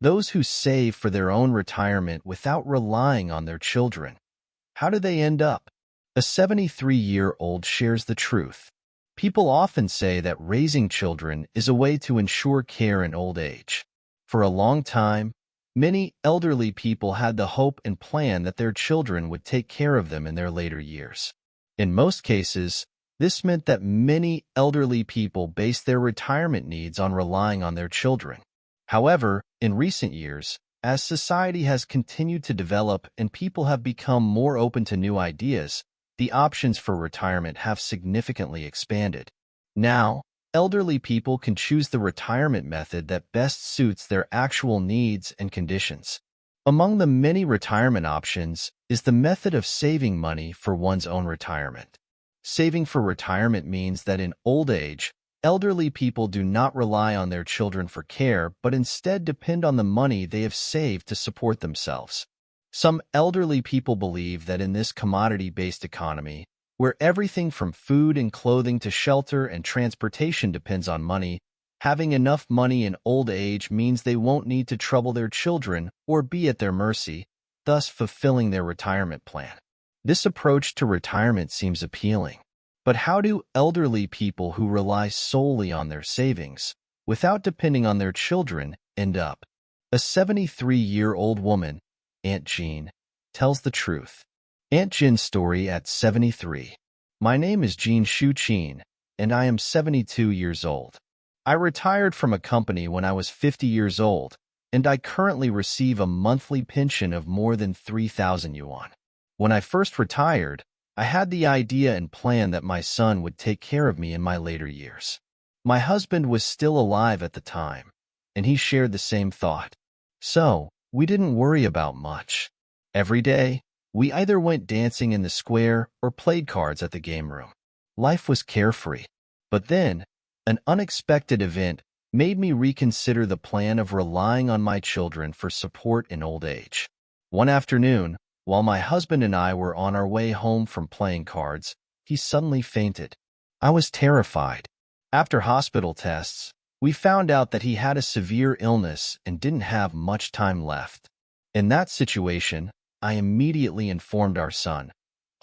Those who save for their own retirement without relying on their children. How do they end up? A 73-year-old shares the truth. People often say that raising children is a way to ensure care in old age. For a long time, many elderly people had the hope and plan that their children would take care of them in their later years. In most cases, this meant that many elderly people based their retirement needs on relying on their children. However, in recent years, as society has continued to develop and people have become more open to new ideas, the options for retirement have significantly expanded. Now, elderly people can choose the retirement method that best suits their actual needs and conditions. Among the many retirement options is the method of saving money for one's own retirement. Saving for retirement means that in old age, elderly people do not rely on their children for care, but instead depend on the money they have saved to support themselves. Some elderly people believe that in this commodity-based economy, where everything from food and clothing to shelter and transportation depends on money, having enough money in old age means they won't need to trouble their children or be at their mercy, thus fulfilling their retirement plan. This approach to retirement seems appealing. But how do elderly people who rely solely on their savings, without depending on their children, end up? A 73-year-old woman, Aunt Jean, tells the truth. Aunt Jean's story at 73. My name is Jean Shu-Chin, and I am 72 years old. I retired from a company when I was 50 years old, and I currently receive a monthly pension of more than 3,000 yuan. When I first retired, I had the idea and plan that my son would take care of me in my later years. My husband was still alive at the time, and he shared the same thought. So, we didn't worry about much. Every day, we either went dancing in the square or played cards at the game room. Life was carefree. But then, an unexpected event made me reconsider the plan of relying on my children for support in old age. One afternoon, while my husband and I were on our way home from playing cards, he suddenly fainted. I was terrified. After hospital tests, we found out that he had a severe illness and didn't have much time left. In that situation, I immediately informed our son,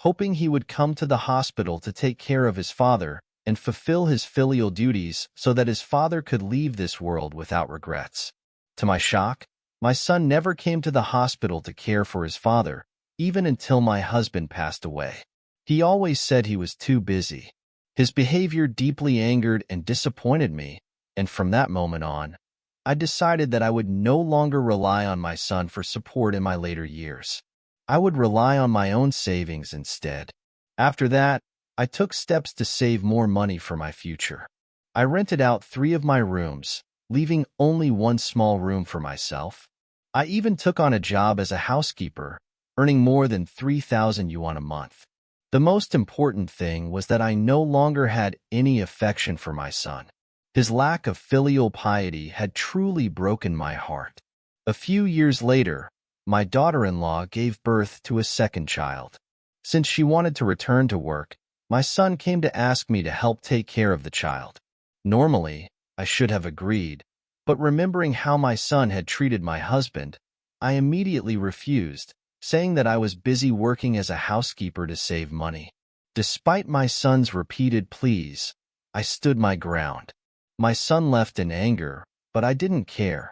hoping he would come to the hospital to take care of his father and fulfill his filial duties so that his father could leave this world without regrets. To my shock, my son never came to the hospital to care for his father, even until my husband passed away. He always said he was too busy. His behavior deeply angered and disappointed me, and from that moment on, I decided that I would no longer rely on my son for support in my later years. I would rely on my own savings instead. After that, I took steps to save more money for my future. I rented out 3 of my rooms, leaving only one small room for myself. I even took on a job as a housekeeper, earning more than 3,000 yuan a month. The most important thing was that I no longer had any affection for my son. His lack of filial piety had truly broken my heart. A few years later, my daughter-in-law gave birth to a second child. Since she wanted to return to work, my son came to ask me to help take care of the child. Normally, I should have agreed, but remembering how my son had treated my husband, I immediately refused, saying that I was busy working as a housekeeper to save money. Despite my son's repeated pleas, I stood my ground. My son left in anger, but I didn't care.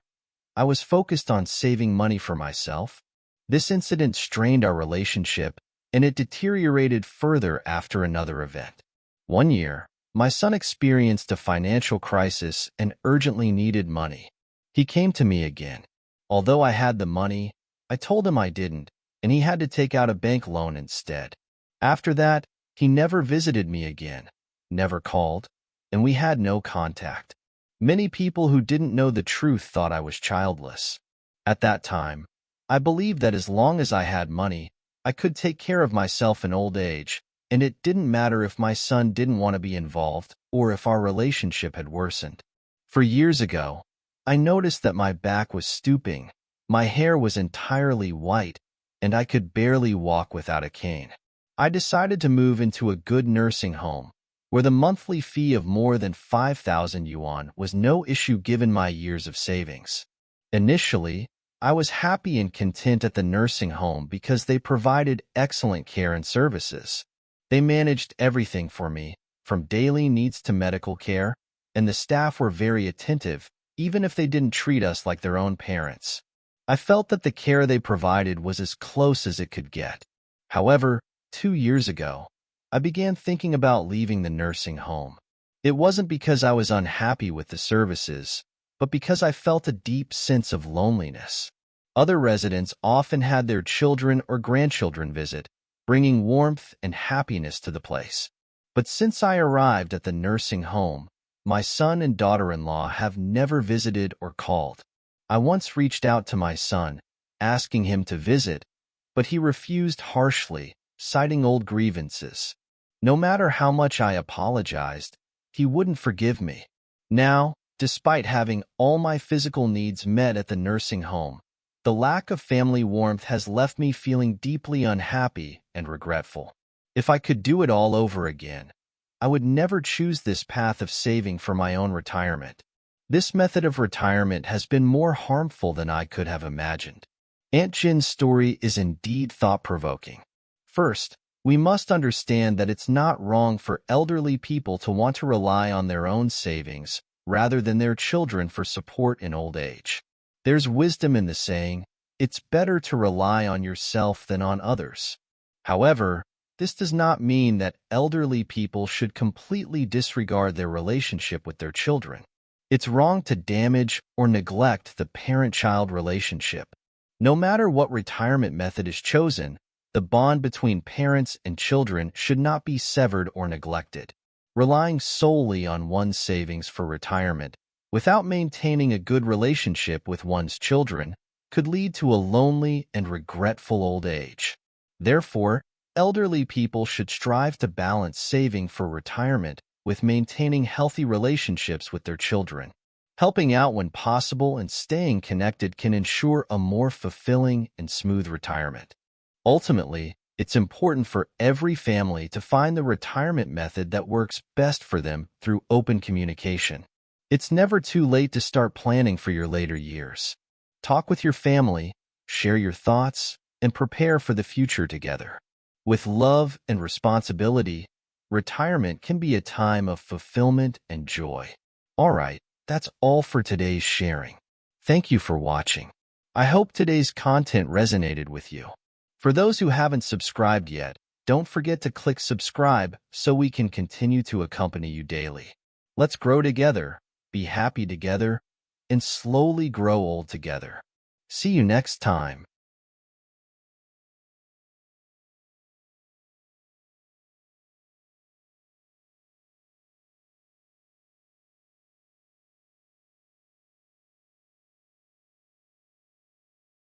I was focused on saving money for myself. This incident strained our relationship, and it deteriorated further after another event. One year, my son experienced a financial crisis and urgently needed money. He came to me again. Although I had the money, I told him I didn't, and he had to take out a bank loan instead. After that, he never visited me again, never called, and we had no contact. Many people who didn't know the truth thought I was childless. At that time, I believed that as long as I had money, I could take care of myself in old age, and it didn't matter if my son didn't want to be involved or if our relationship had worsened. For years ago, I noticed that my back was stooping, my hair was entirely white, and I could barely walk without a cane. I decided to move into a good nursing home, where the monthly fee of more than 5,000 yuan was no issue given my years of savings. Initially, I was happy and content at the nursing home because they provided excellent care and services. They managed everything for me, from daily needs to medical care, and the staff were very attentive, even if they didn't treat us like their own parents. I felt that the care they provided was as close as it could get. However, 2 years ago, I began thinking about leaving the nursing home. It wasn't because I was unhappy with the services, but because I felt a deep sense of loneliness. Other residents often had their children or grandchildren visit, bringing warmth and happiness to the place. But since I arrived at the nursing home, my son and daughter-in-law have never visited or called. I once reached out to my son, asking him to visit, but he refused harshly, citing old grievances. No matter how much I apologized, he wouldn't forgive me. Now, despite having all my physical needs met at the nursing home, the lack of family warmth has left me feeling deeply unhappy and regretful. If I could do it all over again, I would never choose this path of saving for my own retirement. This method of retirement has been more harmful than I could have imagined. Aunt Jin's story is indeed thought-provoking. First, we must understand that it's not wrong for elderly people to want to rely on their own savings rather than their children for support in old age. There's wisdom in the saying, it's better to rely on yourself than on others. However, this does not mean that elderly people should completely disregard their relationship with their children. It's wrong to damage or neglect the parent-child relationship. No matter what retirement method is chosen, the bond between parents and children should not be severed or neglected. Relying solely on one's savings for retirement without maintaining a good relationship with one's children could lead to a lonely and regretful old age. Therefore, elderly people should strive to balance saving for retirement with maintaining healthy relationships with their children. Helping out when possible and staying connected can ensure a more fulfilling and smooth retirement. Ultimately, it's important for every family to find the retirement method that works best for them through open communication. It's never too late to start planning for your later years. Talk with your family, share your thoughts, and prepare for the future together. With love and responsibility, retirement can be a time of fulfillment and joy. All right, that's all for today's sharing. Thank you for watching. I hope today's content resonated with you. For those who haven't subscribed yet, don't forget to click subscribe so we can continue to accompany you daily. Let's grow together, be happy together, and slowly grow old together. See you next time.